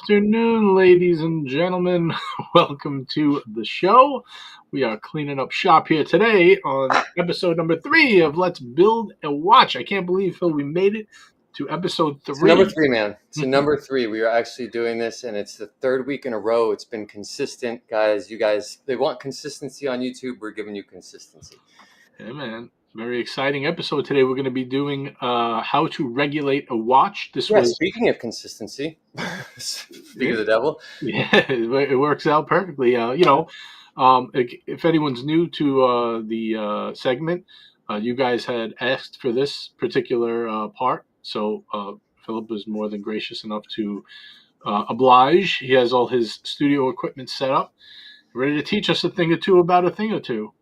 afternoon, ladies and gentlemen. Welcome to the show. We are cleaning up shop here today on episode number 3 of Let's Build a Watch. I can't believe, Phil, we made it to episode So number 3. 3, man. So number 3, we are actually doing this, and it's the third week in a row. It's been consistent, guys. You guys, they want consistency on YouTube. We're giving you consistency. Yeah, man. Very exciting episode today. We're going to be doing how to regulate a watch. This Yeah, was speaking of consistency, speak of the devil. Yeah, it works out perfectly. If anyone's new to the segment, you guys had asked for this particular part, so Philip was more than gracious enough to oblige. He has all his studio equipment set up, ready to teach us a thing or two about a thing or two.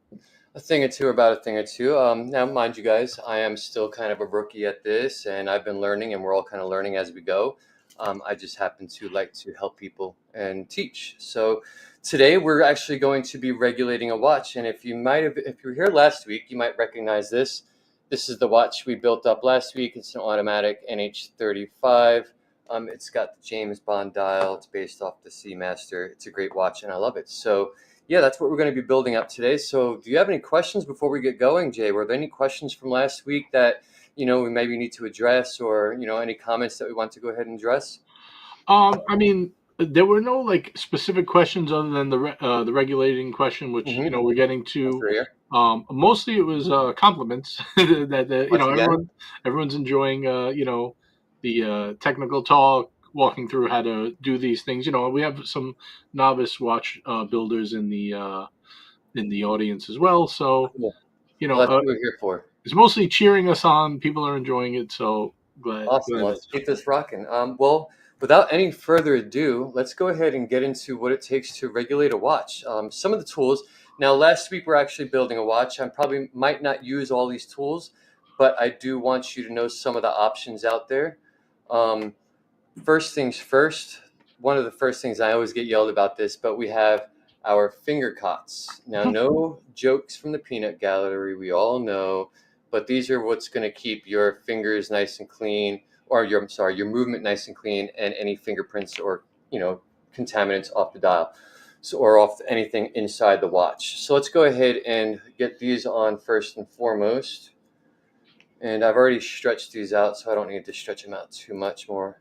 A thing or two about a thing or two. Now, mind you guys, I am still kind of a rookie at this, and I've been learning, and we're all kind of learning as we go. I just happen to like to help people and teach. So today we're actually going to be regulating a watch. And if you were here last week, you might recognize this. This is the watch we built up last week. It's an automatic NH35. It's got the James Bond dial. It's based off the Seamaster. It's a great watch, and I love it. So yeah, that's what we're going to be building up today. So do you have any questions before we get going, Jay? Were there any questions from last week that, we maybe need to address, or, any comments that we want to go ahead and address? There were no specific questions other than the regulating question, which we're getting to. Mostly it was compliments that everyone's enjoying. The technical talk, walking through how to do these things. We have some novice watch builders in the audience as well. So Cool. That's what we're here for. it's mostly cheering us on. People are enjoying it. So glad. Awesome. Let's keep this rocking. Well, without any further ado, let's go ahead and get into what it takes to regulate a watch. Some of the tools. Now, last week we're actually building a watch. I probably might not use all these tools, but I do want you to know some of the options out there. First things first, one of the first things, I always get yelled about this, but we have our finger cots. Now, no jokes from the peanut gallery, we all know, but these are what's going to keep your fingers nice and clean, or your movement nice and clean, and any fingerprints or, contaminants off the dial. So, or off anything inside the watch. So let's go ahead and get these on first and foremost. And I've already stretched these out, so I don't need to stretch them out too much more.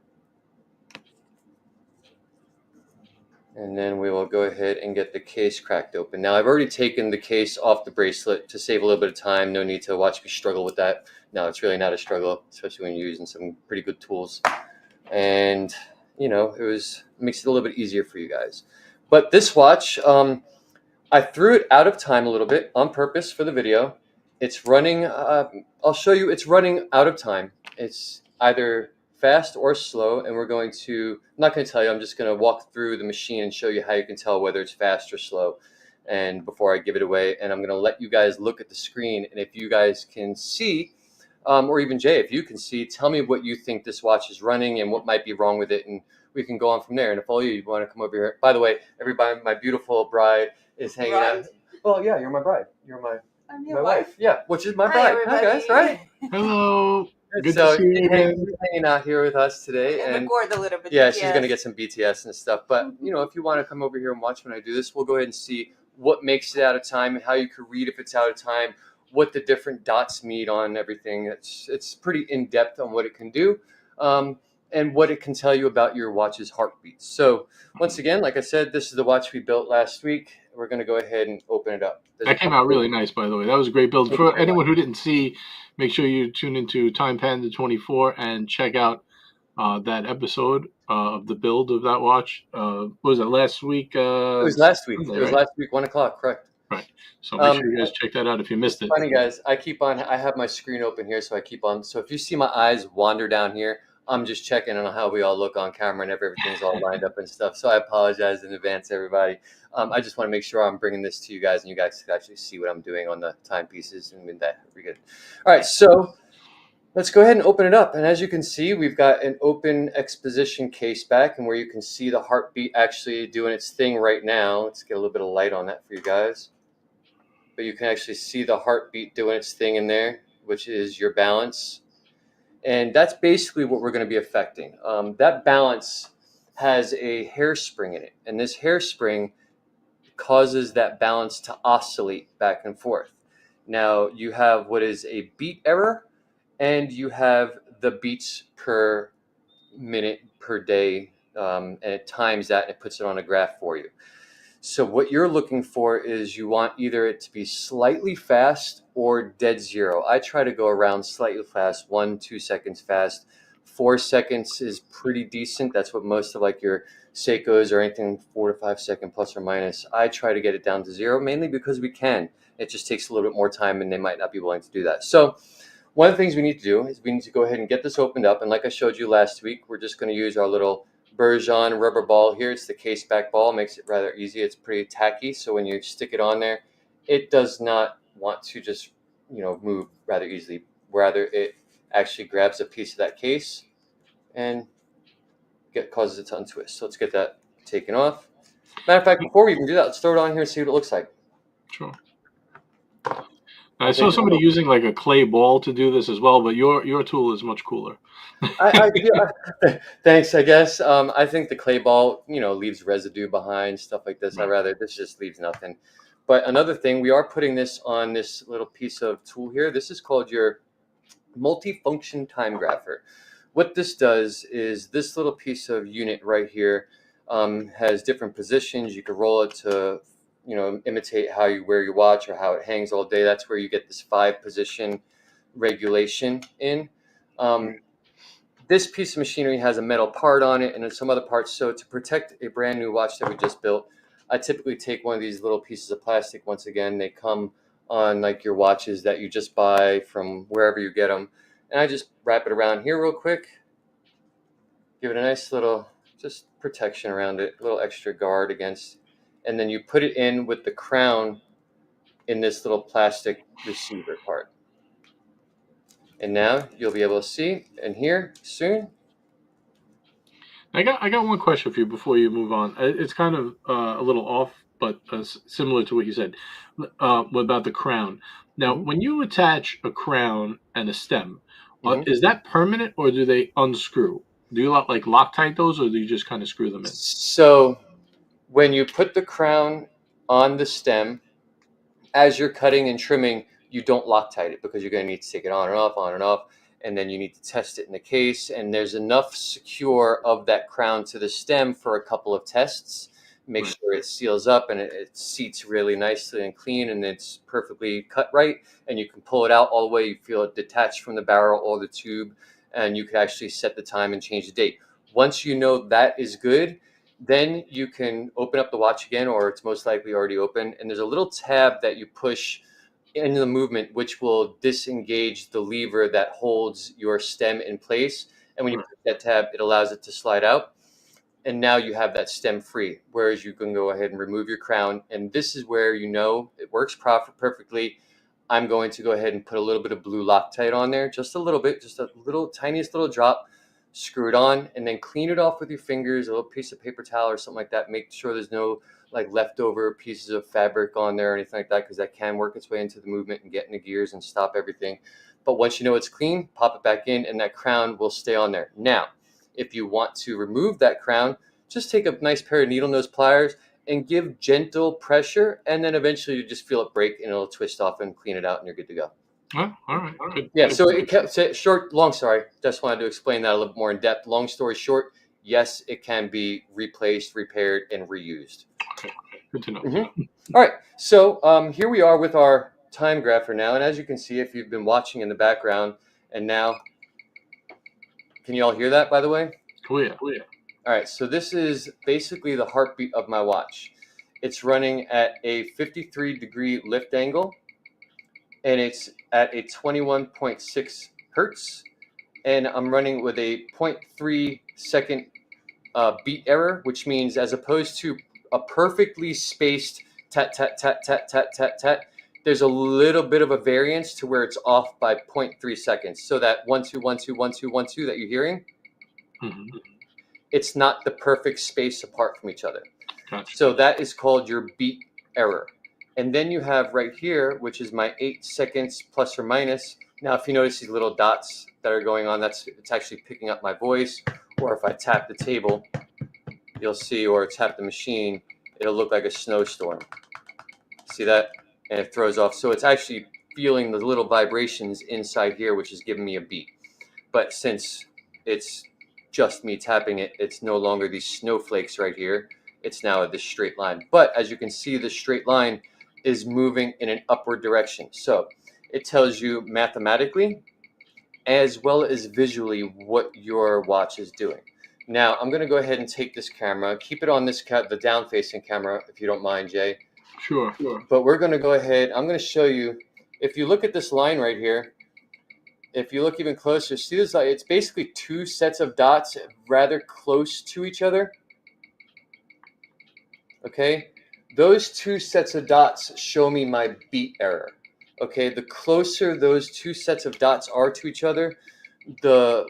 And then we will go ahead and get the case cracked open. Now, I've already taken the case off the bracelet to save a little bit of time. No need to watch me struggle with that. No, it's really not a struggle, especially when you're using some pretty good tools. And, it makes it a little bit easier for you guys. But this watch, I threw it out of time a little bit on purpose for the video. It's running, I'll show you, it's running out of time. It's either fast or slow, and I'm not going to tell you, I'm just going to walk through the machine and show you how you can tell whether it's fast or slow, and before I give it away. And I'm going to let you guys look at the screen, and if you guys can see, or even Jay, if you can see, tell me what you think this watch is running and what might be wrong with it, and we can go on from there. And if all you want to come over here, by the way, everybody, my beautiful bride is hanging out. Well, yeah, you're my bride. I'm your wife. Yeah, which is my bride. Hi, guys. Right? Hello. Good to see you again. Hanging out here with us today, and record a little bit. Yeah, BTS. She's gonna get some BTS and stuff. But if you want to come over here and watch when I do this, we'll go ahead and see what makes it out of time, how you can read if it's out of time, what the different dots mean on everything. It's pretty in depth on what it can do, and what it can tell you about your watch's heartbeat. So once again, like I said, this is the watch we built last week. We're going to go ahead and open it up. That came out really nice, by the way. That was a great build. For anyone who didn't see, make sure you tune into Time Panda 24 and check out that episode of the build of that watch. What was it, last week? It was last week. Sunday, it was right? Last week, 1 o'clock, correct. Right. So make sure you guys check that out if you missed it. Funny, guys. I have my screen open here, so I keep on. So if you see my eyes wander down here, I'm just checking on how we all look on camera and if everything's all lined up and stuff. So I apologize in advance, everybody. I just want to make sure I'm bringing this to you guys and you guys can actually see what I'm doing on the timepieces and with that. We're good. All right, so let's go ahead and open it up. And as you can see, we've got an open exposition case back, and where you can see the heartbeat actually doing its thing right now. Let's get a little bit of light on that for you guys. But you can actually see the heartbeat doing its thing in there, which is your balance. And that's basically what we're going to be affecting. That balance has a hairspring in it, and this hairspring causes that balance to oscillate back and forth. Now you have what is a beat error, and you have the beats per minute per day, and it times that and it puts it on a graph for you. So what you're looking for is you want either it to be slightly fast or dead zero. I try to go around slightly fast, 1-2 seconds fast. 4 seconds is pretty decent. That's what most of like your Seikos or anything 4 to 5 second plus or minus. I try to get it down to zero, mainly because we can. It just takes a little bit more time and they might not be willing to do that. So one of the things we need to do is we need to go ahead and get this opened up. And like I showed you last week, we're just going to use our little Bergeon rubber ball here. It's the case back ball. Makes it rather easy. It's pretty tacky. So when you stick it on there, it does not want to just, move rather easily. Rather, it actually grabs a piece of that case and causes it to untwist. So let's get that taken off. Matter of fact, before we even do that, let's throw it on here and see what it looks like. Sure. I saw somebody using like a clay ball to do this as well, but your tool is much cooler. Thanks, I guess. I think the clay ball, leaves residue behind, stuff like this. Right. This just leaves nothing. But another thing, we are putting this on this little piece of tool here. This is called your multifunction time grapher. What this does is this little piece of unit right here has different positions. You can roll it to imitate how you wear your watch or how it hangs all day. That's where you get this 5-position regulation in. This piece of machinery has a metal part on it and some other parts. So to protect a brand new watch that we just built, I typically take one of these little pieces of plastic. Once again, they come on like your watches that you just buy from wherever you get them. And I just wrap it around here real quick. Give it a nice little just protection around it, a little extra guard against. And then you put it in with the crown in this little plastic receiver part. And now you'll be able to see and hear soon. I got one question for you before you move on. It's kind of a little off, but similar to what you said about the crown. Now, when you attach a crown and a stem, is that permanent or do they unscrew? Do you like Loctite those, or do you just kind of screw them in? So when you put the crown on the stem, as you're cutting and trimming, you don't Loctite it because you're going to need to take it on and off, and then you need to test it in the case. And there's enough secure of that crown to the stem for a couple of tests. Make sure it seals up and it seats really nicely and clean and it's perfectly cut right. And you can pull it out all the way. You feel it detached from the barrel or the tube, and you can actually set the time and change the date. Once you know that is good, then you can open up the watch again, or it's most likely already open. And there's a little tab that you push in the movement, which will disengage the lever that holds your stem in place. And when you push that tab, it allows it to slide out. And now you have that stem free, whereas you can go ahead and remove your crown. And this is where it works perfectly. I'm going to go ahead and put a little bit of blue Loctite on there, just a little bit, just a little tiniest little drop. Screw it on and then clean it off with your fingers, a little piece of paper towel or something like that. Make sure there's no leftover pieces of fabric on there or anything like that, because that can work its way into the movement and get in the gears and stop everything. But once you know it's clean, pop it back in and that crown will stay on there. Now, if you want to remove that crown, just take a nice pair of needle nose pliers and give gentle pressure, and then eventually you just feel it break and it'll twist off and clean it out and you're good to go. Oh, all right. Good. Yeah, so it kept long. Just wanted to explain that a little more in depth. Long story short, yes, it can be replaced, repaired, and reused. Okay, good to know. All right, so here we are with our time grapher now, and as you can see, if you've been watching in the background, and now, can you all hear that? By the way. Oh yeah. All right, so this is basically the heartbeat of my watch. It's running at a 53-degree lift angle, and it's at a 21.6 hertz, and I'm running with a 0.3 second beat error, which means as opposed to a perfectly spaced tat, tat, tat, tat, tat, tat, tat, there's a little bit of a variance to where it's off by 0.3 seconds. So that 1 2 1 2 1 2 1 2 that you're hearing, it's not the perfect space apart from each other. Gotcha. So that is called your beat error. And then you have right here, which is my 8 seconds plus or minus. Now, if you notice these little dots that are going on, it's actually picking up my voice. Or if I tap the table, you'll see, or tap the machine, it'll look like a snowstorm. See that? And it throws off. So it's actually feeling the little vibrations inside here, which is giving me a beat. But since it's just me tapping it, it's no longer these snowflakes right here. It's now this straight line. But as you can see, the straight line is moving in an upward direction. So it tells you mathematically as well as visually what your watch is doing. Now I'm going to go ahead and take this camera, keep it on this the down-facing camera, if you don't mind, Jay. Sure. But we're going to go ahead. I'm going to show you. If you look at this line right here, if you look even closer, see this? It's basically two sets of dots rather close to each other. Okay, those two sets of dots show me my beat error. Okay, the closer those two sets of dots are to each other, the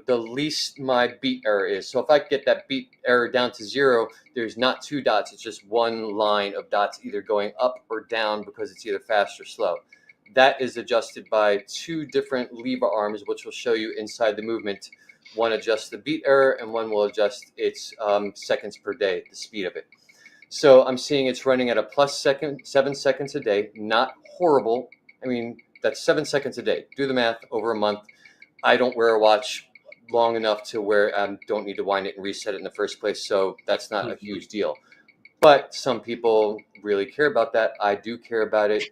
least my beat error is. So if I get that beat error down to 0, there's not two dots, it's just one line of dots either going up or down because it's either fast or slow. That is adjusted by two different lever arms, which will show you inside the movement. One adjusts the beat error and one will adjust its seconds per day, the speed of it. So I'm seeing it's running at a plus 7 seconds a day. Not horrible. I mean, that's 7 seconds a day. Do the math over a month. I don't wear a watch long enough to where I don't need to wind it and reset it in the first place. So that's not a huge deal. But some people really care about that. I do care about it,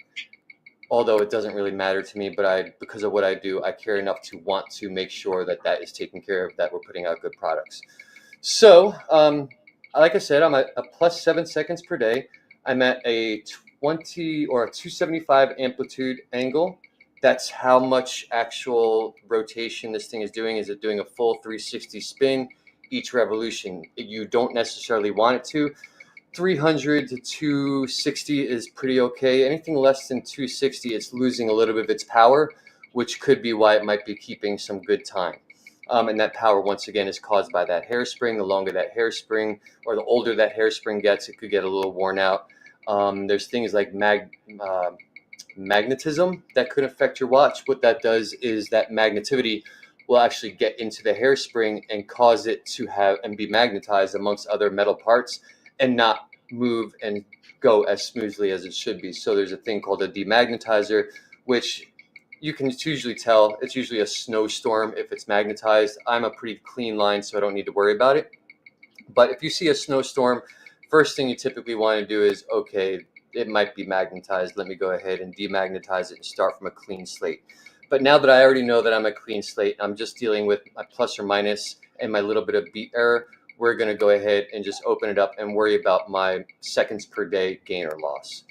although it doesn't really matter to me. But because of what I do, I care enough to want to make sure that that is taken care of, that we're putting out good products. So, like I said, I'm at a plus 7 seconds per day. I'm at a 20 or a 275 amplitude angle. That's how much actual rotation this thing is doing. Is it doing a full 360 spin each revolution? You don't necessarily want it to. 300 to 260 is pretty okay. Anything less than 260, it's losing a little bit of its power, which could be why it might be keeping some good time. And that power, once again, is caused by that hairspring. The longer that hairspring, or the older that hairspring gets, it could get a little worn out. There's things like magnetism that could affect your watch. What that does is that magnetivity will actually get into the hairspring and cause it to have and be magnetized amongst other metal parts and not move and go as smoothly as it should be. So there's a thing called a demagnetizer, which you can usually tell. It's usually a snowstorm if it's magnetized. I'm a pretty clean line, so I don't need to worry about it. But if you see a snowstorm, first thing you typically want to do is, okay, it might be magnetized. Let me go ahead and demagnetize it and start from a clean slate. But now that I already know that I'm a clean slate, I'm just dealing with my plus or minus and my little bit of beat error. We're going to go ahead and just open it up and worry about my seconds per day gain or loss.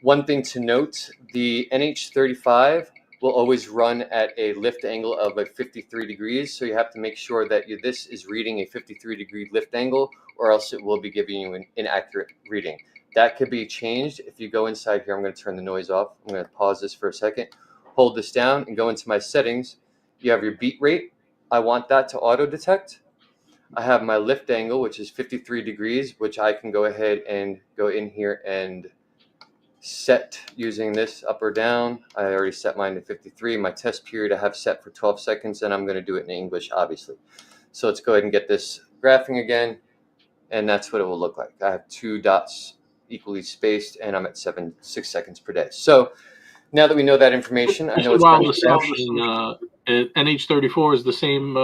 One thing to note, the NH35 will always run at a lift angle of like 53 degrees. So you have to make sure that this is reading a 53-degree lift angle, or else it will be giving you an inaccurate reading. That could be changed. If you go inside here, I'm going to turn the noise off. I'm going to pause this for a second, hold this down and go into my settings. You have your beat rate. I want that to auto detect. I have my lift angle, which is 53 degrees, which I can go ahead and go in here and set using this up or down. I already set mine to 53. My test period I have set for 12 seconds, and I'm going to do it in English, obviously. So let's go ahead and get this graphing again, and that's what it will look like. I have two dots equally spaced, and I'm at 6 seconds per day. So now that we know that information, I know it's while the NH34 is the same.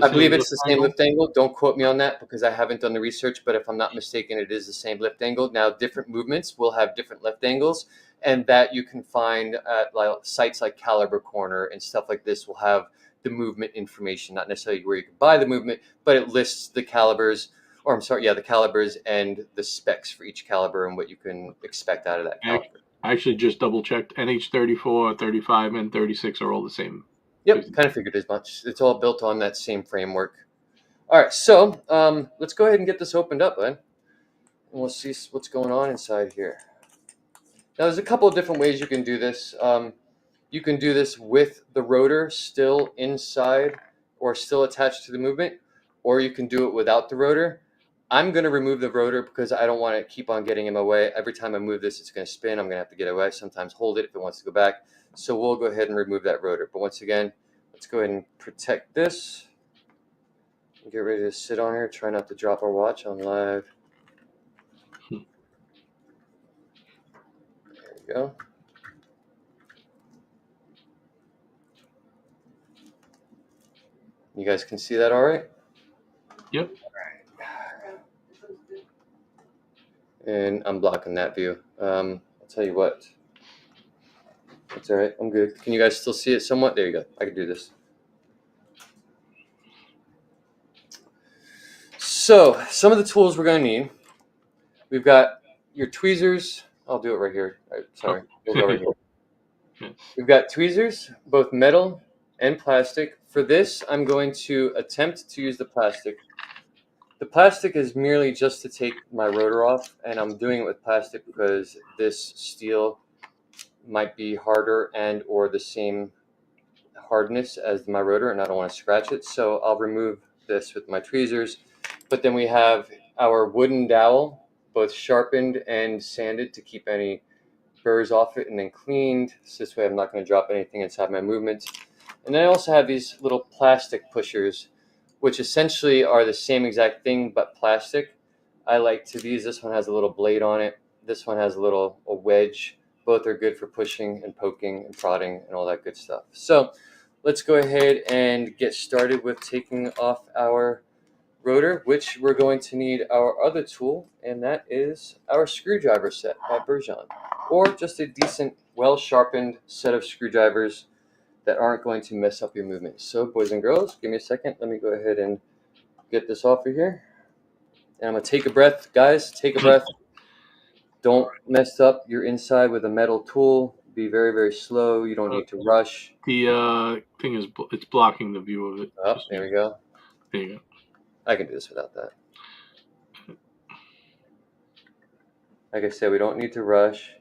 I believe it's the same lift angle. Don't quote me on that because I haven't done the research, but if I'm not mistaken, it is the same lift angle. Now, different movements will have different lift angles, and that you can find at sites like Caliber Corner and stuff like this will have the movement information, not necessarily where you can buy the movement, but it lists the calibers, or the calibers and the specs for each caliber and what you can expect out of that caliber. I actually just double checked. NH34, 35, and 36 are all the same. Yep, kind of figured as much. It's all built on that same framework. All right, so let's go ahead and get this opened up, bud. And we'll see what's going on inside here. Now, there's a couple of different ways you can do this. You can do this with the rotor still inside or still attached to the movement, or you can do it without the rotor. I'm going to remove the rotor because I don't want to keep on getting in my way. Every time I move this, it's going to spin. I'm going to have to get away. Sometimes hold it if it wants to go back. So we'll go ahead and remove that rotor. But once again, let's go ahead and protect this. Get ready to sit on here. Try not to drop our watch on live. There we go. You guys can see that all right? Yep. And I'm blocking that view. I'll tell you what. That's all right. I'm good. Can you guys still see it somewhat? There you go. I can do this. So some of the tools we're going to need. We've got your tweezers. I'll do it right here. Sorry. We'll go right here. We've got tweezers, both metal and plastic. For this, I'm going to attempt to use the plastic. The plastic is merely just to take my rotor off, and I'm doing it with plastic because this steel might be harder and or the same hardness as my rotor, and I don't want to scratch it, so I'll remove this with my tweezers. But then we have our wooden dowel, both sharpened and sanded to keep any burrs off it, and then cleaned, so this way I'm not going to drop anything inside my movements. And then I also have these little plastic pushers, which essentially are the same exact thing but plastic. I like to use, this one has a little blade on it, this one has a wedge. Both are good for pushing and poking and prodding and all that good stuff. So let's go ahead and get started with taking off our rotor, which we're going to need our other tool, and that is our screwdriver set by Bergeon, or just a decent, well-sharpened set of screwdrivers that aren't going to mess up your movement. So boys and girls, give me a second. Let me go ahead and get this off of here. And I'm going to take a breath. Guys, take a breath. Don't mess up your inside with a metal tool. Be very, very slow. You don't need to rush. The thing is, it's blocking the view of it. Oh, there we go. There you go. I can do this without that. Like I said, we don't need to rush.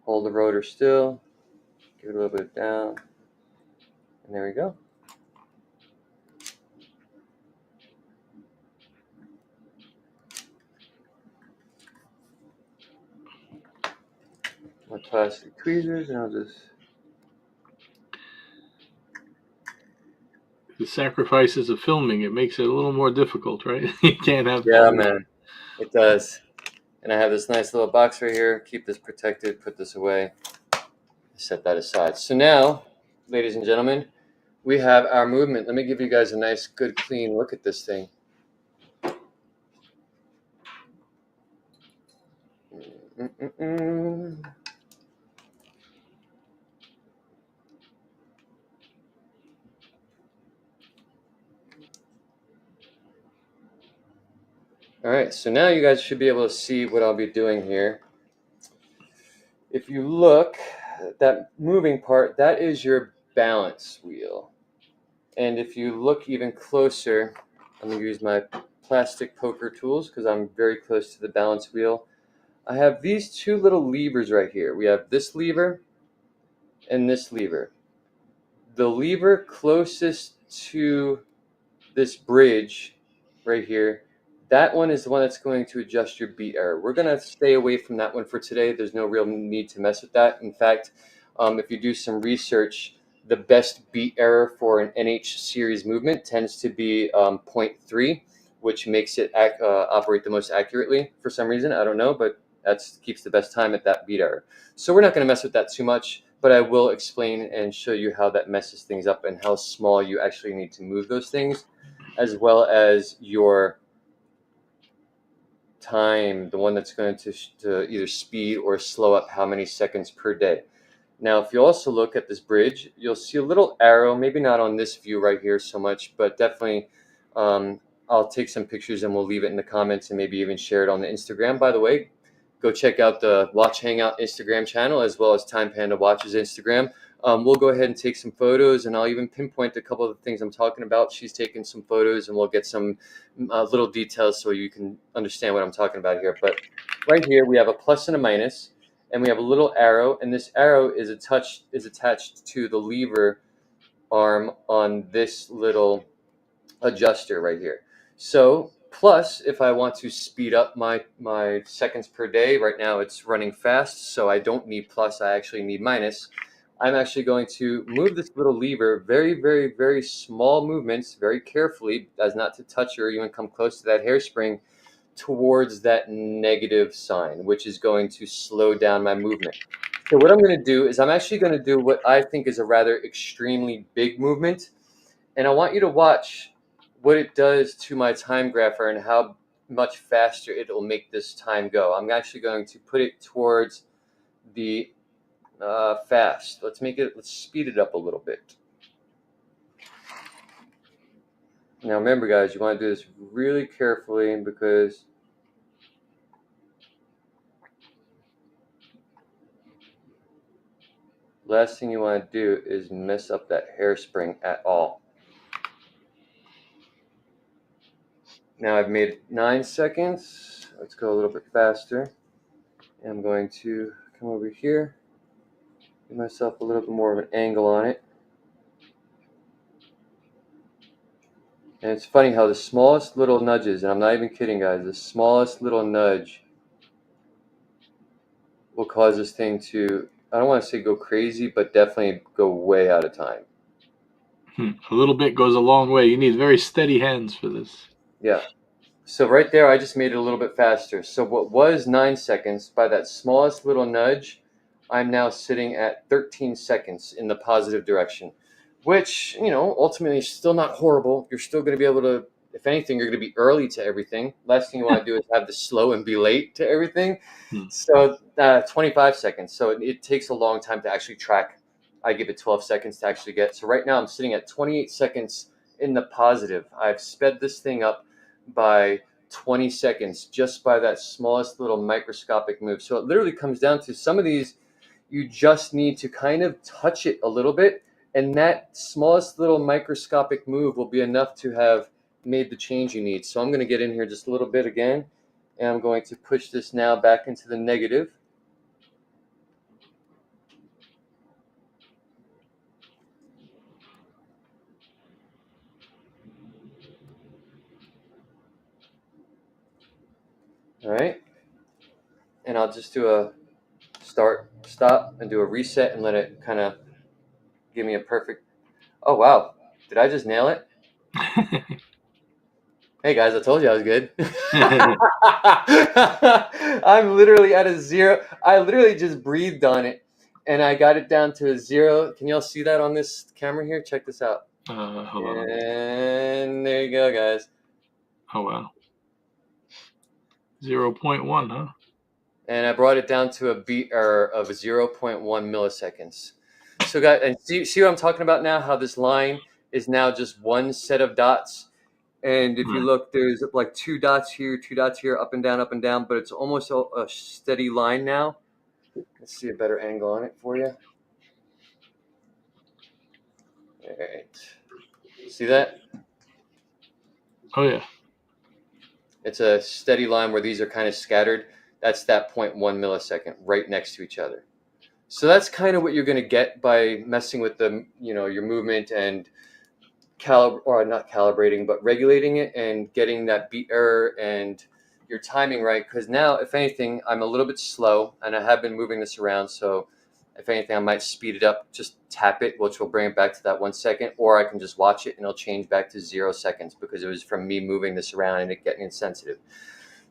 Hold the rotor still. Give it a little bit down. And there we go. My plastic tweezers, and I'll just... The sacrifices of filming, it makes it a little more difficult, right? You can't have... Yeah, man. It does. And I have this nice little box right here. Keep this protected. Put this away. Set that aside. So now, ladies and gentlemen, we have our movement. Let me give you guys a nice, good, clean look at this thing. All right, so now you guys should be able to see what I'll be doing here. If you look, that moving part, that is your balance wheel. And if you look even closer, I'm going to use my plastic poker tools because I'm very close to the balance wheel. I have these two little levers right here. We have this lever and this lever. The lever closest to this bridge right here, that one is the one that's going to adjust your beat error. We're going to stay away from that one for today. There's no real need to mess with that. In fact, if you do some research, the best beat error for an NH series movement tends to be 0.3, which makes it operate the most accurately for some reason. I don't know, but that keeps the best time at that beat error. So we're not going to mess with that too much, but I will explain and show you how that messes things up and how small you actually need to move those things, as well as your time, the one that's going to either speed or slow up how many seconds per day. Now, if you also look at this bridge, you'll see a little arrow, maybe not on this view right here so much, but definitely I'll take some pictures and we'll leave it in the comments and maybe even share it on the Instagram. By the way, go check out the Watch Hangout Instagram channel as well as Time Panda Watches Instagram. We'll go ahead and take some photos, and I'll even pinpoint a couple of the things I'm talking about. She's taking some photos, and we'll get some little details so you can understand what I'm talking about here. But right here, we have a plus and a minus, and we have a little arrow, and this arrow is attached to the lever arm on this little adjuster right here. So plus, if I want to speed up my seconds per day, right now it's running fast, so I don't need plus, I actually need minus. I'm actually going to move this little lever, very, very, very small movements, very carefully, as not to touch or even come close to that hairspring, towards that negative sign, which is going to slow down my movement. So what I'm going to do is I'm actually going to do what I think is a rather extremely big movement. And I want you to watch what it does to my time grapher and how much faster it will make this time go. I'm actually going to put it towards the fast. Let's speed it up a little bit. Now remember, guys, you want to do this really carefully because last thing you want to do is mess up that hairspring at all. Now I've made 9 seconds. Let's go a little bit faster. And I'm going to come over here, give myself a little bit more of an angle on it. And it's funny how the smallest little nudges, and I'm not even kidding, guys, the smallest little nudge will cause this thing to, I don't want to say go crazy, but definitely go way out of time. A little bit goes a long way. You need very steady hands for this. Yeah. So right there, I just made it a little bit faster. So what was 9 seconds, by that smallest little nudge, I'm now sitting at 13 seconds in the positive direction, which, ultimately is still not horrible. You're still going to be able to, if anything, you're going to be early to everything. Last thing you want to do is have to slow and be late to everything. So 25 seconds. So it takes a long time to actually track. I give it 12 seconds to actually get. So right now I'm sitting at 28 seconds in the positive. I've sped this thing up by 20 seconds just by that smallest little microscopic move. So it literally comes down to some of these, you just need to kind of touch it a little bit, and that smallest little microscopic move will be enough to have made the change you need. So I'm going to get in here just a little bit again, and I'm going to push this now back into the negative. All right. And I'll just do a start, stop, and do a reset and let it kind of give me a perfect. Oh, wow. Did I just nail it? Hey, guys, I told you I was good. I'm literally at a 0. I literally just breathed on it, and I got it down to a 0. Can y'all see that on this camera here? Check this out. Hold on. And there you go, guys. Oh, wow. 0.1, huh? And I brought it down to a beat of 0.1 milliseconds. So, guys, and see what I'm talking about now? How this line is now just one set of dots. And if you look, there's like 2 dots here, up and down, but it's almost a steady line now. Let's see a better angle on it for you. All right. See that? Oh, yeah. It's a steady line where these are kind of scattered. That's that 0.1 millisecond right next to each other. So that's kind of what you're going to get by messing with the, your movement and not calibrating, but regulating it and getting that beat error and your timing right. Because now, if anything, I'm a little bit slow and I have been moving this around. So if anything, I might speed it up, just tap it, which will bring it back to that 1 second, or I can just watch it and it'll change back to 0 seconds because it was from me moving this around and it getting insensitive.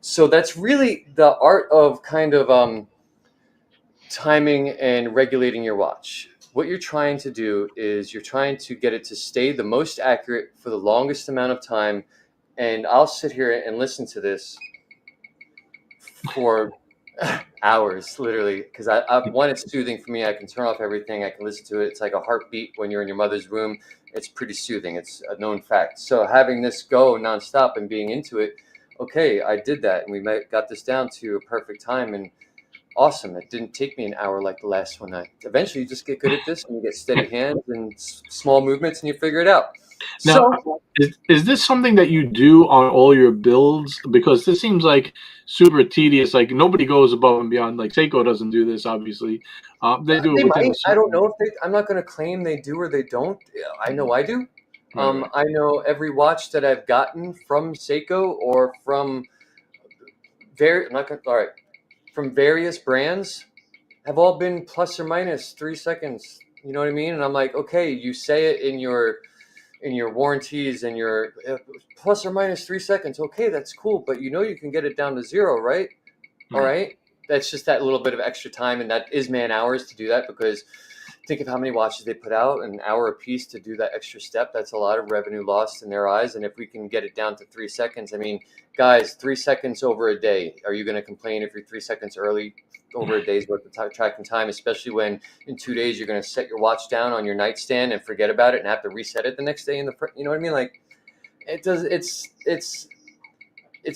So that's really the art of kind of timing and regulating your watch. What you're trying to do is you're trying to get it to stay the most accurate for the longest amount of time. And I'll sit here and listen to this for hours, literally, because one, it's soothing for me. I can turn off everything. I can listen to it. It's like a heartbeat when you're in your mother's womb. It's pretty soothing. It's a known fact. So having this go nonstop and being into it, okay, I did that, and we got this down to a perfect time, and awesome. It didn't take me an hour like the last one. Eventually, you just get good at this, and you get steady hands and small movements, and you figure it out. Now, is this something that you do on all your builds? Because this seems like super tedious. Like nobody goes above and beyond. Like Seiko doesn't do this, obviously. They do it within. I don't know if they. I'm not going to claim they do or they don't. I know I do. Right. I know every watch that I've gotten from Seiko or from from various brands have all been plus or minus 3 seconds, You know what I mean? And I'm like, okay, you say it in your warranties and your plus or minus 3 seconds. Okay, that's cool, but you know you can get it down to 0, right? All right. That's just that little bit of extra time, and that is man hours to do that, because think of how many watches they put out, an hour a piece to do that extra step. That's a lot of revenue lost in their eyes. And if we can get it down to 3 seconds, I mean, guys, 3 seconds over a day. Are you going to complain if you're 3 seconds early over a day's worth of tracking time, especially when in 2 days you're going to set your watch down on your nightstand and forget about it and have to reset it the next day you know what I mean? Like, it does. It's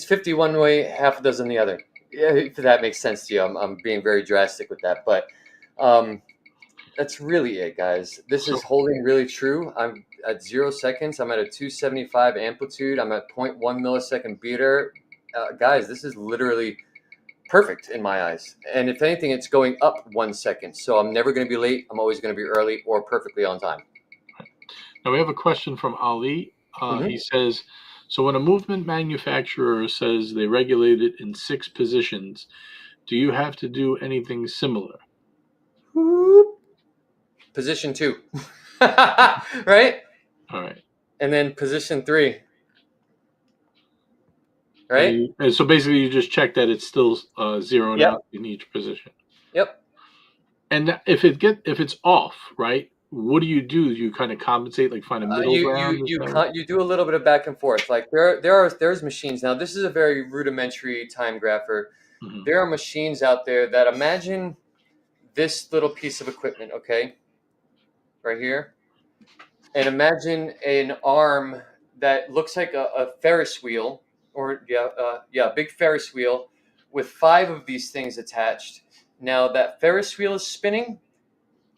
50 one way, half a dozen the other. Yeah, if that makes sense to you. I'm being very drastic with that, but that's really it, guys. This is holding really true. I'm at 0 seconds. I'm at a 275 amplitude. I'm at 0.1 millisecond beater. Guys, this is literally perfect in my eyes. And if anything, it's going up 1 second. So I'm never going to be late. I'm always going to be early or perfectly on time. Now we have a question from Ali. He says, so when a movement manufacturer says they regulate it in 6 positions, do you have to do anything similar? Position 2. Right? All right. And then position 3. Right? And so basically you just check that it's still zeroed out in each position. Yep. And if it's off, right? What do? You kind of compensate, like find a middle ground? You do a little bit of back and forth. Like there's machines. Now this is a very rudimentary time grapher. There are machines out there that, imagine this little piece of equipment, okay, right here, and imagine an arm that looks like a Ferris wheel, or big Ferris wheel with 5 of these things attached. Now that Ferris wheel is spinning.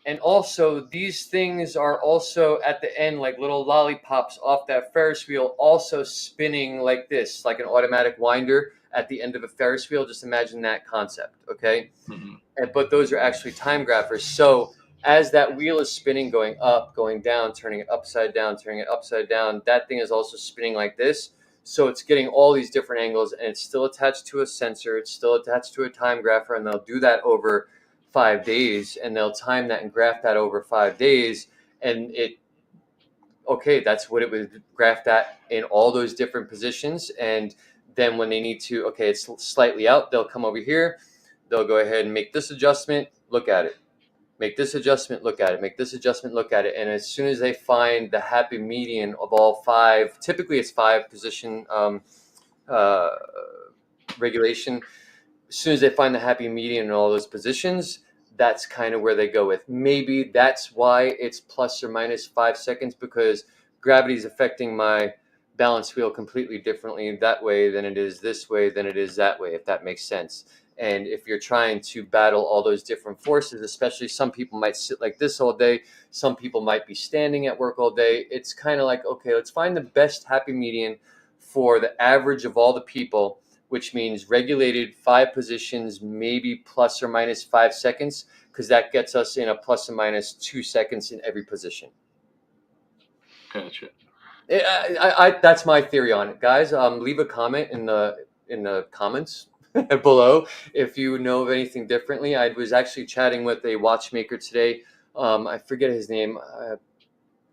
And also, these things are also at the end like little lollipops off that Ferris wheel, also spinning like this, like an automatic winder at the end of a Ferris wheel. Just imagine that concept, okay? But those are actually time graphers. So as that wheel is spinning, going up, going down, turning it upside down, turning it upside down, that thing is also spinning like this. So it's getting all these different angles, and it's still attached to a sensor. It's still attached to a time grapher, and they'll do that over 5 days, and they'll time that and graph that over 5 days, and that's what it would graph at in all those different positions. And then when they need to, it's slightly out, they'll come over here, they'll go ahead and make this adjustment, look at it, make this adjustment, look at it, make this adjustment, look at it. And as soon as they find the happy median of all 5, typically it's 5 position regulation, as soon as they find the happy median in all those positions, that's kind of where they go with. Maybe that's why it's plus or minus 5 seconds, because gravity is affecting my balance wheel completely differently that way than it is this way than it is that way, if that makes sense. And if you're trying to battle all those different forces, especially some people might sit like this all day, some people might be standing at work all day, it's kind of like, okay, let's find the best happy median for the average of all the people, which means regulated 5 positions, maybe plus or minus 5 seconds, because that gets us in a plus or minus 2 seconds in every position. Gotcha. That's my theory on it, guys. Leave a comment in the comments below if you know of anything differently. I was actually chatting with a watchmaker today. I forget his name.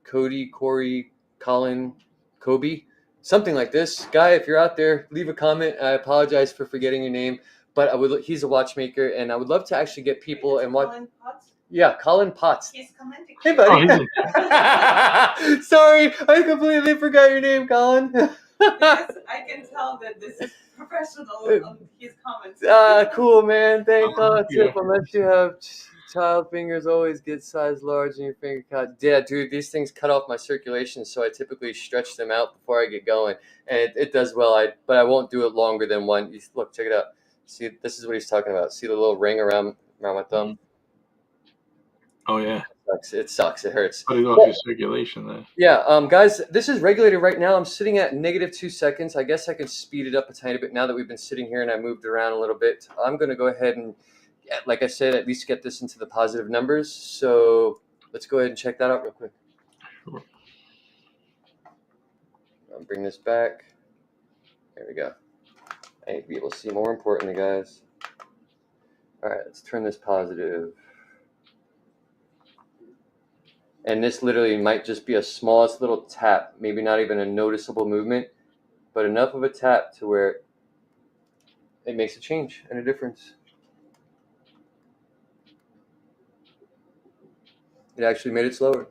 Corey, Colin, Kobe, something like this. Guy, if you're out there, leave a comment. I apologize for forgetting your name, but he's a watchmaker, and I would love to actually get people and what. Colin Potts? Yeah, Colin Potts. He's commenting. Hey, buddy. Sorry, I completely forgot your name, Colin. Because I can tell that this is professional on his comments. Cool, man. Thanks. Tip, unless you have child fingers, always get size large in your finger cut. Yeah, dude, these things cut off my circulation, so I typically stretch them out before I get going, and it does well. But I won't do it longer than one. Look, check it out. See, this is what he's talking about. See the little ring around my thumb? Oh yeah. It sucks. It hurts. Cutting off your circulation there. Yeah, guys, this is regulated right now. I'm sitting at -2 seconds. I guess I can speed it up a tiny bit now that we've been sitting here and I moved around a little bit. I'm going to go ahead and, like I said, at least get this into the positive numbers. So let's go ahead and check that out real quick. Sure. I'll bring this back. There we go. I need to be able to see more importantly, guys. All right, let's turn this positive. And this literally might just be a smallest little tap, maybe not even a noticeable movement, but enough of a tap to where it makes a change and a difference. It actually made it slower.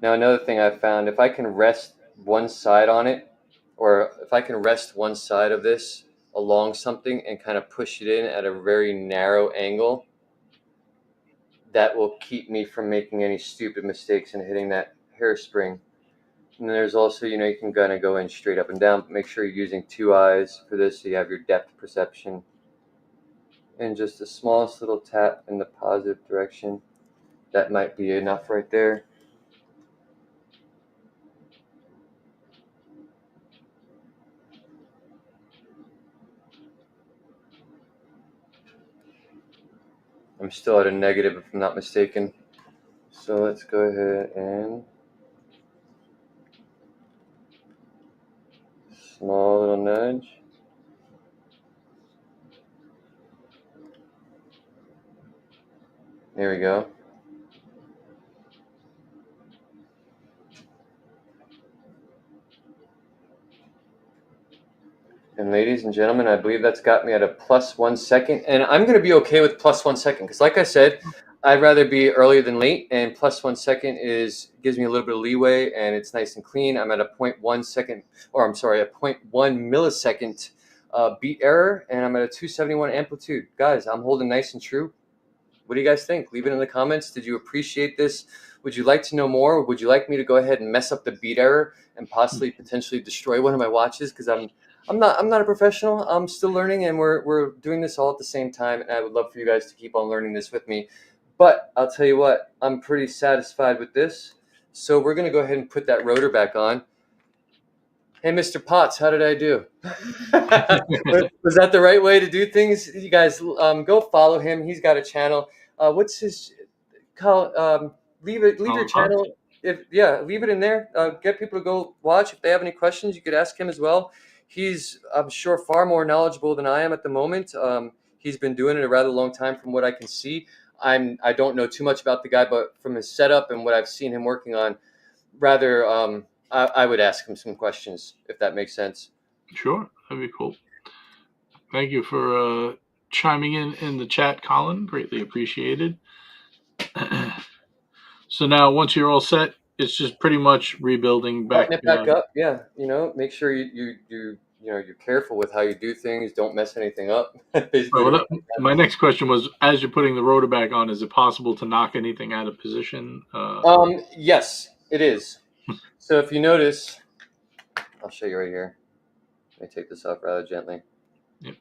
Now, another thing I found, if I can rest one side on it, or if I can rest one side of this along something and kind of push it in at a very narrow angle, that will keep me from making any stupid mistakes and hitting that hairspring. And then there's also, you can kind of go in straight up and down, but make sure you're using 2 eyes for this so you have your depth perception. And just the smallest little tap in the positive direction, that might be enough right there. I'm still at a negative if I'm not mistaken. So let's go ahead and small little nudge. There we go. And ladies and gentlemen, I believe that's got me at a +1 second. And I'm going to be okay with +1 second because, like I said, I'd rather be earlier than late. And +1 second gives me a little bit of leeway, and it's nice and clean. I'm at a 0.1 second, or I'm sorry, a 0.1 millisecond beat error, and I'm at a 271 amplitude. Guys, I'm holding nice and true. What do you guys think? Leave it in the comments. Did you appreciate this? Would you like to know more? Would you like me to go ahead and mess up the beat error and possibly potentially destroy one of my watches? Because I'm not a professional. I'm still learning, and we're doing this all at the same time. And I would love for you guys to keep on learning this with me. But I'll tell you what, I'm pretty satisfied with this. So we're gonna go ahead and put that rotor back on. Hey, Mr. Potts, how did I do? Was that the right way to do things? You guys, go follow him. He's got a channel. What's his call? Leave your channel. Leave it in there. Get people to go watch. If they have any questions, you could ask him as well. He's, I'm sure, far more knowledgeable than I am at the moment. He's been doing it a rather long time, from what I can see. I don't know too much about the guy, but from his setup and what I've seen him working on, rather, I would ask him some questions if that makes sense. Sure, that'd be cool. Thank you for chiming in the chat, Colin. Greatly appreciated. So now, once you're all set, it's just pretty much rebuilding back. Button it back up, yeah. Make sure you're careful with how you do things. Don't mess anything up. My next question was: as you're putting the rotor back on, is it possible to knock anything out of position? Yes, it is. So if you notice, I'll show you right here. Let me take this off rather gently. Yep.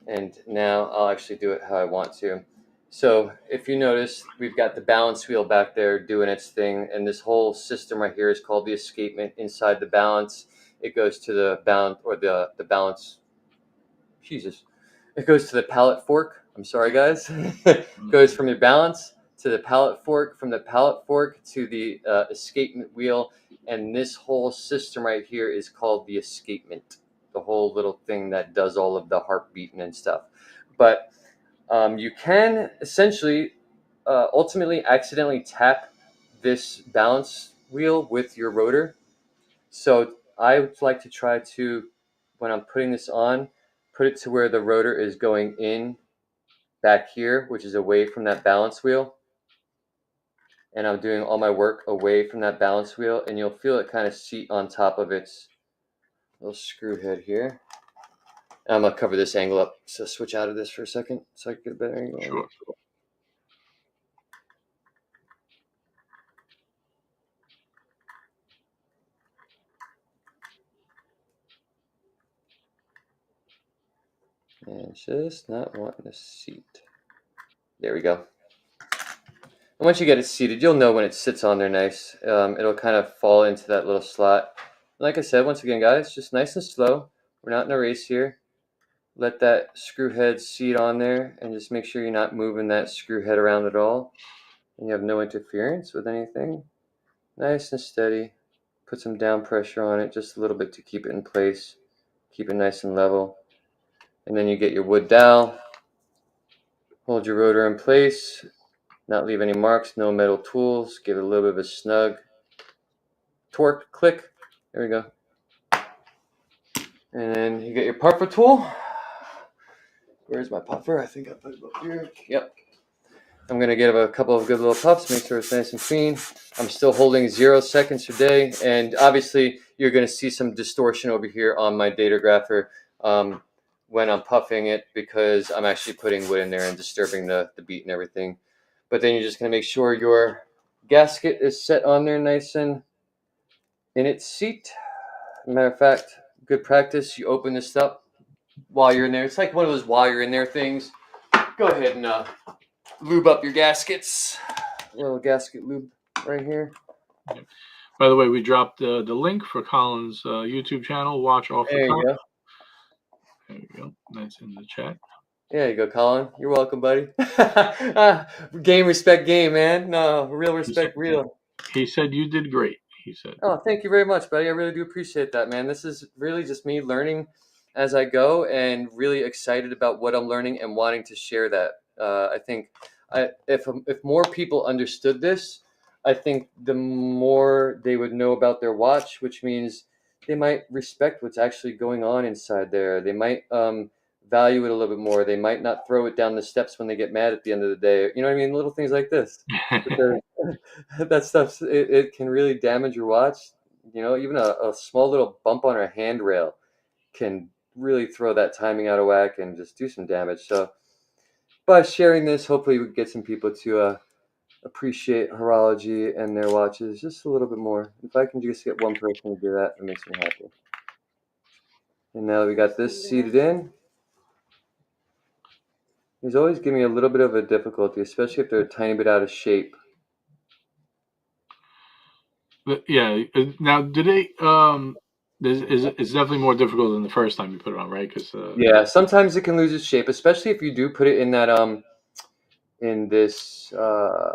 And now I'll actually do it how I want to. So if you notice, we've got the balance wheel back there doing its thing, and this whole system right here is called the escapement. Inside the balance, it goes to the balance, or the balance. Jesus, it goes to the pallet fork. I'm sorry, guys. It goes from your balance to the pallet fork, from the pallet fork to the escapement wheel, and this whole system right here is called the escapement. The whole little thing that does all of the heartbeating and stuff. But you can essentially, ultimately, accidentally tap this balance wheel with your rotor. So I would like to try to, when I'm putting this on, put it to where the rotor is going in back here, which is away from that balance wheel. And I'm doing all my work away from that balance wheel, and you'll feel it kind of seat on top of its little screw head here. I'm going to cover this angle up, so switch out of this for a second so I can get a better angle. Sure. And it's just not wanting to seat. There we go. And once you get it seated, you'll know when it sits on there nice. It'll kind of fall into that little slot. Like I said, once again, guys, just nice and slow. We're not in a race here. Let that screw head seat on there, and just make sure you're not moving that screw head around at all. And you have no interference with anything. Nice and steady. Put some down pressure on it, just a little bit to keep it in place, keep it nice and level. And then you get your wood dowel, hold your rotor in place, not leave any marks, no metal tools, give it a little bit of a snug torque click. There we go. And then you get your puffer tool. Where's my puffer? I think I put it up here. Yep. I'm going to give a couple of good little puffs, make sure it's nice and clean. I'm still holding 0 seconds per day, and obviously you're going to see some distortion over here on my datagrapher when I'm puffing it, because I'm actually putting wood in there and disturbing the beat and everything. But then you're just going to make sure your gasket is set on there nice and in its seat. Matter of fact, good practice, you open this up while you're in there. It's like one of those while you're in there things. Go ahead and lube up your gaskets. A little gasket lube right here. By the way, we dropped the link for Colin's YouTube channel. Watch off the top. Go. There we go. That's in the chat. There you go, Colin. You're welcome, buddy. Game, respect, game, man. No, real respect, real. He said you did great. He said. Oh, thank you very much, buddy. I really do appreciate that, man. This is really just me learning as I go, and really excited about what I'm learning and wanting to share that. I think if more people understood this, I think the more they would know about their watch, which means they might respect what's actually going on inside there. They might value it a little bit more. They might not throw it down the steps when they get mad at the end of the day. You know what I mean? Little things like this. That stuff, it can really damage your watch. You know, even a small little bump on a handrail can really throw that timing out of whack and just do some damage. So by sharing this, hopefully we get some people to appreciate horology and their watches just a little bit more. If I can just get one person to do that, it makes me happy. And now that we got this seated in, these always give me a little bit of a difficulty, especially if they're a tiny bit out of shape. But yeah. Now, do they? It's definitely more difficult than the first time you put it on, right? Because yeah, sometimes it can lose its shape, especially if you do put it in that in this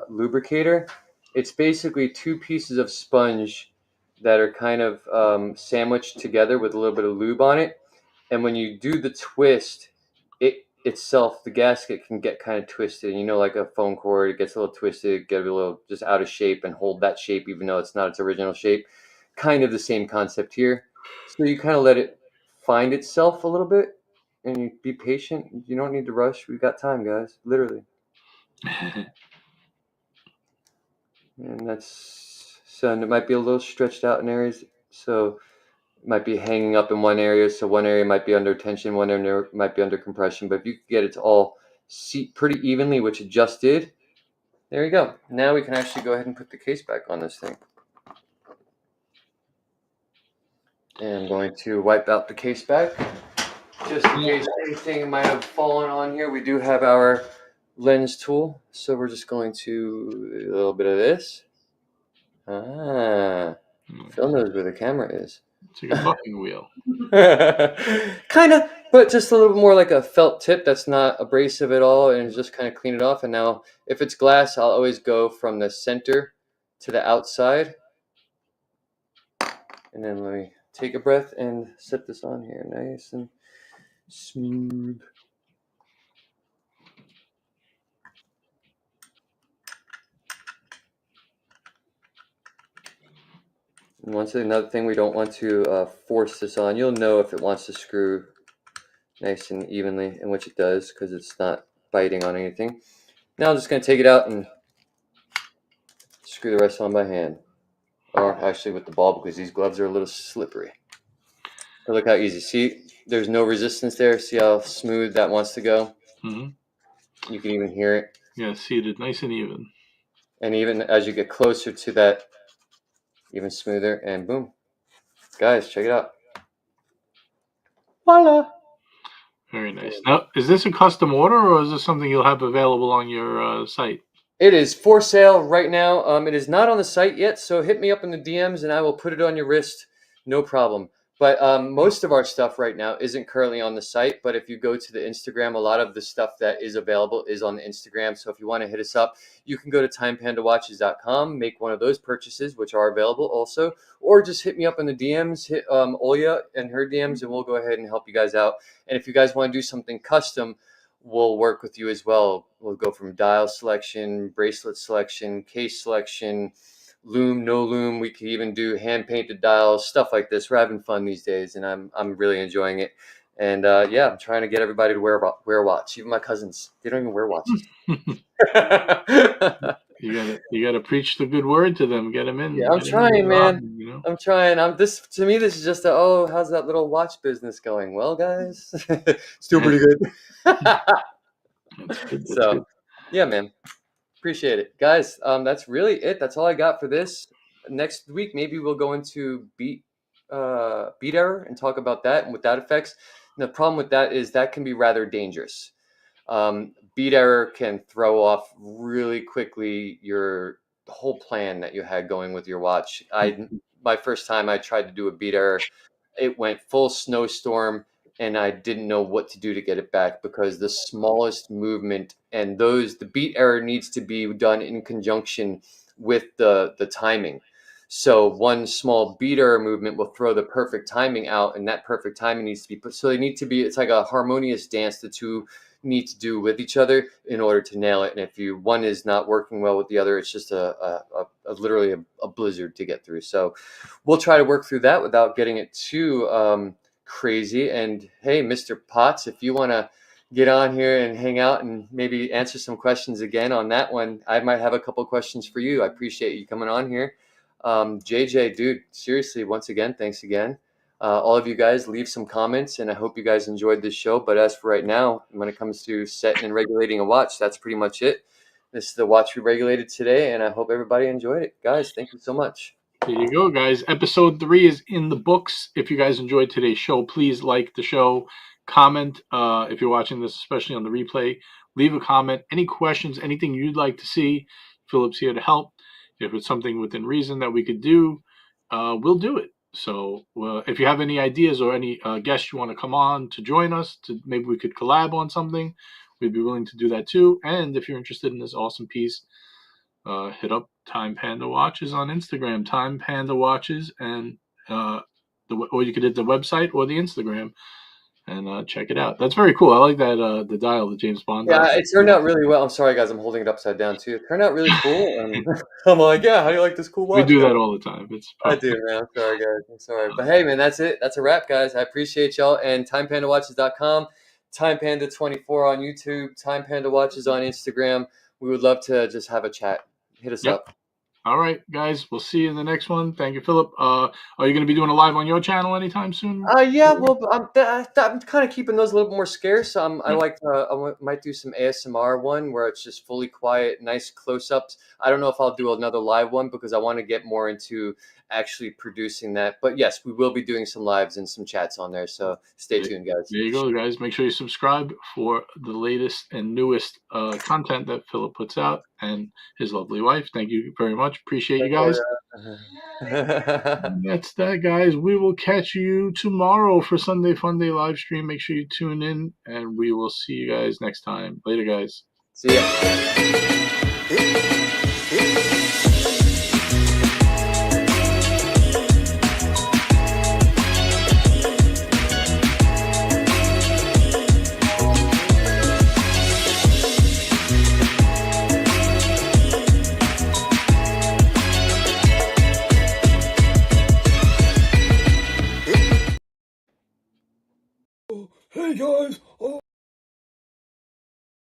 lubricator. It's basically 2 pieces of sponge that are kind of sandwiched together with a little bit of lube on it. And when you do the twist, it itself, the gasket can get kind of twisted. You know, like a phone cord, it gets a little twisted, get a little just out of shape, and hold that shape even though it's not its original shape. Kind of the same concept here. So you kind of let it find itself a little bit, and you be patient. You don't need to rush. We've got time, guys. Literally. And that's, so it might be a little stretched out in areas. So it might be hanging up in one area. So one area might be under tension, one area might be under compression. But if you get it to all seat pretty evenly, which it just did, there you go. Now we can actually go ahead and put the case back on this thing. And I'm going to wipe out the case back. Just in case anything might have fallen on here, we do have our lens tool. So we're just going to do a little bit of this. Phil knows where the camera is. It's like a buffing wheel. Kind of, but just a little more like a felt tip that's not abrasive at all, and just kind of clean it off. And now if it's glass, I'll always go from the center to the outside. And then let me take a breath and set this on here nice and smooth. And once another thing, we don't want to force this on. You'll know if it wants to screw nice and evenly, in which it does, because it's not biting on anything. Now I'm just going to take it out and screw the rest on by hand. Or actually with the ball, because these gloves are a little slippery. But look how easy. See, there's no resistance there. See how smooth that wants to go? Mm-hmm. You can even hear it. Yeah, seated nice and even. And even as you get closer to that, even smoother, and boom. Guys, check it out. Voila! Very nice. Now, is this a custom order, or is this something you'll have available on your site? It is for sale right now. It is not on the site yet, so hit me up in the DMs and I will put it on your wrist. No problem. But most of our stuff right now isn't currently on the site. But if you go to the Instagram, a lot of the stuff that is available is on the Instagram. So if you want to hit us up, you can go to timepandawatches.com, make one of those purchases, which are available also, or just hit me up in the DMs, hit Olya and her DMs, and we'll go ahead and help you guys out. And if you guys want to do something custom, we'll work with you as well. We'll go from dial selection, bracelet selection, case selection, loom, no loom. We could even do hand painted dials, stuff like this. We're having fun these days, and I'm really enjoying it. And yeah, I'm trying to get everybody to wear a watch. Even my cousins, they don't even wear watches. You gotta preach the good word to them. Get them in. Yeah, I'm trying, man. I'm trying. To me, this is just how's that little watch business going? Well, guys, still pretty good. That's good. So, yeah, man. Appreciate it, guys. That's really it. That's all I got for this. Next week, maybe we'll go into beat error and talk about that and what that affects. And the problem with that is that can be rather dangerous. Beat error can throw off really quickly your whole plan that you had going with your watch. My first time I tried to do a beat error, it went full snowstorm, and I didn't know what to do to get it back, because the smallest movement and the beat error needs to be done in conjunction with the timing. So one small beat error movement will throw the perfect timing out, and that perfect timing needs to be put. So they need to be, it's like a harmonious dance the two need to do with each other in order to nail it. And if one is not working well with the other, it's just literally a blizzard to get through. So we'll try to work through that without getting it too crazy. And hey, Mr. Potts, if you want to get on here and hang out and maybe answer some questions again on that one, I might have a couple questions for you. I appreciate you coming on here. JJ, dude, seriously, once again, thanks again. All of you guys, leave some comments, and I hope you guys enjoyed this show. But as for right now, when it comes to setting and regulating a watch, that's pretty much it. This is the watch we regulated today, and I hope everybody enjoyed it. Guys, thank you so much. There you go, guys. Episode 3 is in the books. If you guys enjoyed today's show, please like the show, comment if you're watching this, especially on the replay. Leave a comment. Any questions, anything you'd like to see, Philip's here to help. If it's something within reason that we could do, we'll do it. So if you have any ideas or any guests you want to come on to join us, maybe we could collab on something, we'd be willing to do that too. And if you're interested in this awesome piece, hit up Time Panda Watches on Instagram, Time Panda Watches, and or you could hit the website or the Instagram and check it out. That's very cool. I like that the dial, the James Bond dial. Yeah, it turned out really well. I'm sorry, guys. I'm holding it upside down too. It turned out really cool. I'm like, yeah, how do you like this cool watch? We do that all the time. I do, man. I'm sorry, guys. I'm sorry. But hey, man, that's it. That's a wrap, guys. I appreciate y'all. And timepandawatches.com, timepanda24 on YouTube, Time Panda Watches on Instagram. We would love to just have a chat. Hit us up. All right, guys. We'll see you in the next one. Thank you, Philip. Are you going to be doing a live on your channel anytime soon? Yeah. Well, I'm kind of keeping those a little bit more scarce. I might do some ASMR one where it's just fully quiet, nice close-ups. I don't know if I'll do another live one because I want to get more into actually producing that. But yes, we will be doing some lives and some chats on there. So stay tuned, guys. There you go, guys. Make sure you subscribe for the latest and newest content that Philip puts out, and his lovely wife. Thank you very much. Appreciate you guys. That's that, guys. We will catch you tomorrow for Sunday Fun Day live stream. Make sure you tune in, and we will see you guys next time. Later, guys. See ya. Hey guys,